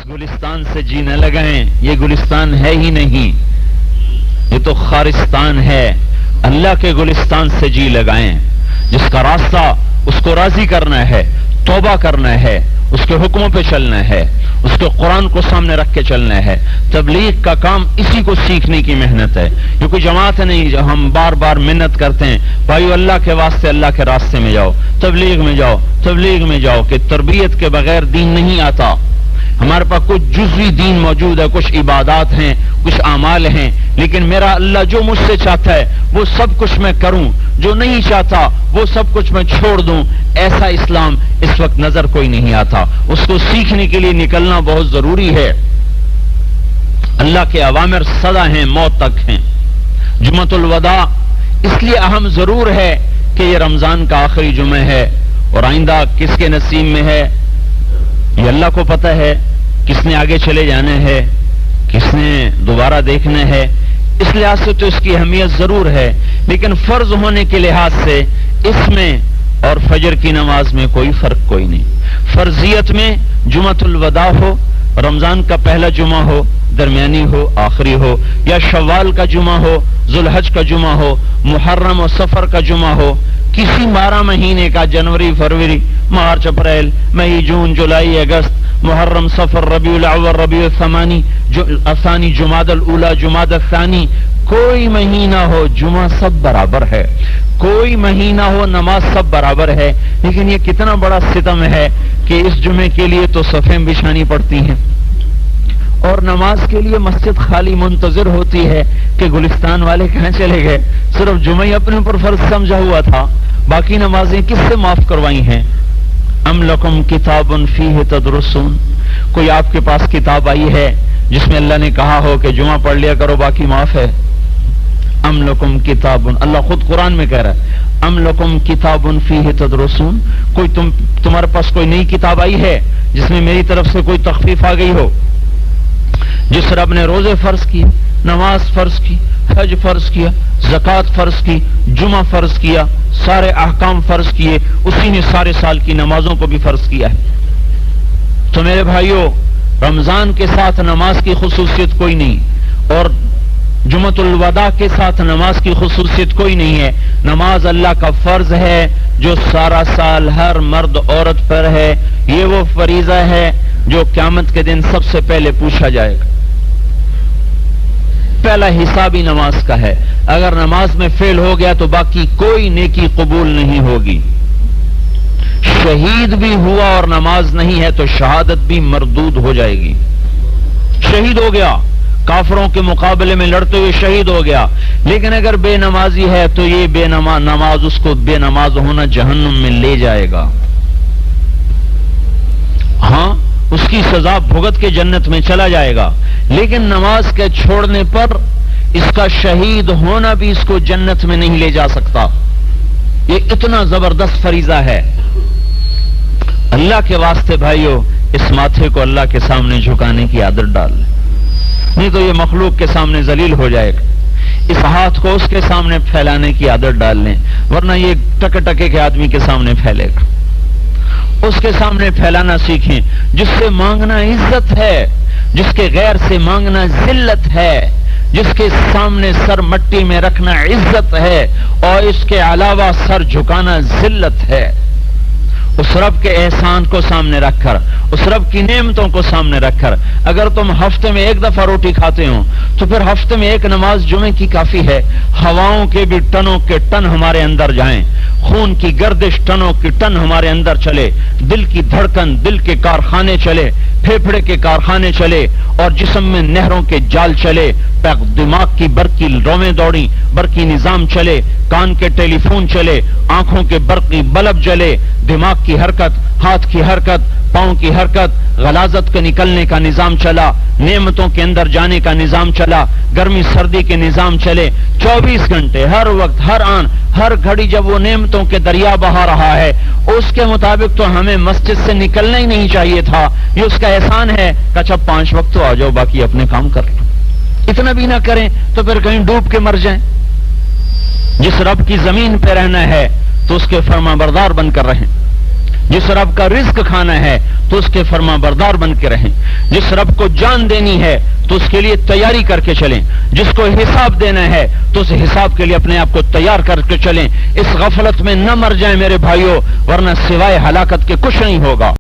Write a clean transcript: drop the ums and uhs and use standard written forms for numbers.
اس گلستان سے جی نہ لگائیں، یہ گلستان ہے ہی نہیں، یہ تو خارستان ہے۔ اللہ کے گلستان سے جی لگائیں، جس کا راستہ اس کو راضی کرنا ہے، توبہ کرنا ہے، اس کے حکموں پہ چلنا ہے، اس کے قرآن کو سامنے رکھ کے چلنا ہے۔ تبلیغ کا کام اسی کو سیکھنے کی محنت ہے، یہ کوئی جماعت نہیں جو ہم بار بار محنت کرتے ہیں بھائیو اللہ کے واسطے اللہ کے راستے میں جاؤ، تبلیغ میں جاؤ، تبلیغ میں جاؤ، کہ تربیت کے بغیر دین نہیں آتا۔ ہمارے پاس کچھ جزوی دین موجود ہے، کچھ عبادات ہیں، کچھ اعمال ہیں، لیکن میرا اللہ جو مجھ سے چاہتا ہے وہ سب کچھ میں کروں، جو نہیں چاہتا وہ سب کچھ میں چھوڑ دوں، ایسا اسلام اس وقت نظر کوئی نہیں آتا۔ اس کو سیکھنے کے لیے نکلنا بہت ضروری ہے۔ اللہ کے اوامر سدا ہیں، موت تک ہیں۔ جمعۃ الوداع اس لیے اہم ضرور ہے کہ یہ رمضان کا آخری جمعہ ہے، اور آئندہ کس کے نصیب میں ہے یہ اللہ کو پتہ ہے، کس نے آگے چلے جانا ہے، کس نے دوبارہ دیکھنا ہے۔ اس لحاظ سے تو اس کی اہمیت ضرور ہے، لیکن فرض ہونے کے لحاظ سے اس میں اور فجر کی نماز میں کوئی فرق کوئی نہیں۔ فرضیت میں جمعۃ الوداع ہو، رمضان کا پہلا جمعہ ہو، درمیانی ہو، آخری ہو، یا شوال کا جمعہ ہو، ذوالحج کا جمعہ ہو، محرم و صفر کا جمعہ ہو، کسی 12 مہینے کا، جنوری، فروری، مارچ، اپریل، مئی، جون، جولائی، اگست، محرم، صفر، ربیع الاول، ربیع الثانی، جمادی الاولی، جمادی الثانی، کوئی مہینہ ہو جمعہ سب برابر ہے، کوئی مہینہ ہو نماز سب برابر ہے۔ لیکن یہ کتنا بڑا ستم ہے کہ اس جمعے کے لیے تو صفیں بچھانی پڑتی ہیں، اور نماز کے لیے مسجد خالی منتظر ہوتی ہے کہ گلستان والے کہاں چلے گئے۔ صرف جمعہ ہی اپنے اوپر فرض سمجھا ہوا تھا، باقی نمازیں کس سے معاف کروائی ہیں؟ ام لکم کتاب فیہ تدرسون، کوئی آپ کے پاس کتاب آئی ہے جس میں اللہ نے کہا ہو کہ جمعہ پڑھ لیا کرو باقی معاف ہے؟ ام لکم کتاب، اللہ خود قرآن میں کہہ رہا ہے ام لکم کتاب فیہ تدرسون، کوئی تمہارے پاس کوئی نئی کتاب آئی ہے جس میں میری طرف سے کوئی تخفیف آ گئی ہو؟ جس رب نے روزے فرض کیے، نماز فرض کی، حج فرض کیا، زکوٰۃ فرض کی، جمعہ فرض کیا، سارے احکام فرض کیے، اسی نے سارے سال کی نمازوں کو بھی فرض کیا ہے۔ تو میرے بھائیوں، رمضان کے ساتھ نماز کی خصوصیت کوئی نہیں، اور جمعۃ الوداع کے ساتھ نماز کی خصوصیت کوئی نہیں ہے۔ نماز اللہ کا فرض ہے جو سارا سال ہر مرد عورت پر ہے، یہ وہ فریضہ ہے جو قیامت کے دن سب سے پہلے پوچھا جائے گا۔ پہلا حساب ہی نماز کا ہے، اگر نماز میں فیل ہو گیا تو باقی کوئی نیکی قبول نہیں ہوگی۔ شہید بھی ہوا اور نماز نہیں ہے تو شہادت بھی مردود ہو جائے گی۔ شہید ہو گیا، کافروں کے مقابلے میں لڑتے ہوئے شہید ہو گیا، لیکن اگر بے نمازی ہے تو یہ نماز اس کو بے نماز ہونا جہنم میں لے جائے گا۔ ہاں، اس کی سزا بھگت کے جنت میں چلا جائے گا، لیکن نماز کے چھوڑنے پر اس کا شہید ہونا بھی اس کو جنت میں نہیں لے جا سکتا۔ یہ اتنا زبردست فریضہ ہے۔ اللہ کے واسطے بھائیو، اس ماتھے کو اللہ کے سامنے جھکانے کی عادت ڈال لیں، نہیں تو یہ مخلوق کے سامنے ذلیل ہو جائے گا۔ اس ہاتھ کو اس کے سامنے پھیلانے کی عادت ڈال لیں، ورنہ یہ ٹکے ٹکے کے آدمی کے سامنے پھیلے گا۔ اس کے سامنے پھیلانا سیکھیں جس سے مانگنا عزت ہے، جس کے غیر سے مانگنا ذلت ہے، جس کے سامنے سر مٹی میں رکھنا عزت ہے، اور اس کے علاوہ سر جھکانا ذلت ہے۔ اس رب کے احسان کو سامنے رکھ کر، اس رب کی نعمتوں کو سامنے رکھ کر، اگر تم ہفتے میں ایک دفعہ روٹی کھاتے ہو تو پھر ہفتے میں ایک نماز جمعے کی کافی ہے۔ ہواؤں کے بھی ٹنوں کے ٹن ہمارے اندر جائیں، خون کی گردش ٹنوں کی ٹن ہمارے اندر چلے، دل کی دھڑکن، دل کے کارخانے چلے، پھیپھڑے کے کارخانے چلے، اور جسم میں نہروں کے جال چلے، دماغ کی برقی رویں دوڑیں، برقی نظام چلے، کان کے ٹیلی فون چلے، آنکھوں کے برقی بلب جلے، دماغ کی حرکت، ہاتھ کی حرکت، پاؤں کی حرکت، غلاظت کے نکلنے کا نظام چلا، نعمتوں کے اندر جانے کا نظام چلا، گرمی سردی کے نظام چلے، 24 گھنٹے ہر وقت، ہر آن، ہر گھڑی جب وہ نعمتوں کے دریا بہا رہا ہے، اس کے مطابق تو ہمیں مسجد سے نکلنا ہی نہیں چاہیے تھا۔ یہ اس کا احسان ہے کہ اچھا 5 وقت تو آ جاؤ، باقی اپنے کام کر لو۔ اتنا بھی نہ کریں تو پھر کہیں ڈوب کے مر جائیں۔ جس رب کی زمین پہ رہنا ہے تو اس کے فرما بردار بن کر رہیں۔ جس رب کا رزق کھانا ہے تو اس کے فرما بردار بن کے رہیں، جس رب کو جان دینی ہے تو اس کے لیے تیاری کر کے چلیں، جس کو حساب دینا ہے تو اس حساب کے لیے اپنے آپ کو تیار کر کے چلیں۔ اس غفلت میں نہ مر جائیں میرے بھائیوں، ورنہ سوائے ہلاکت کے کچھ نہیں ہوگا۔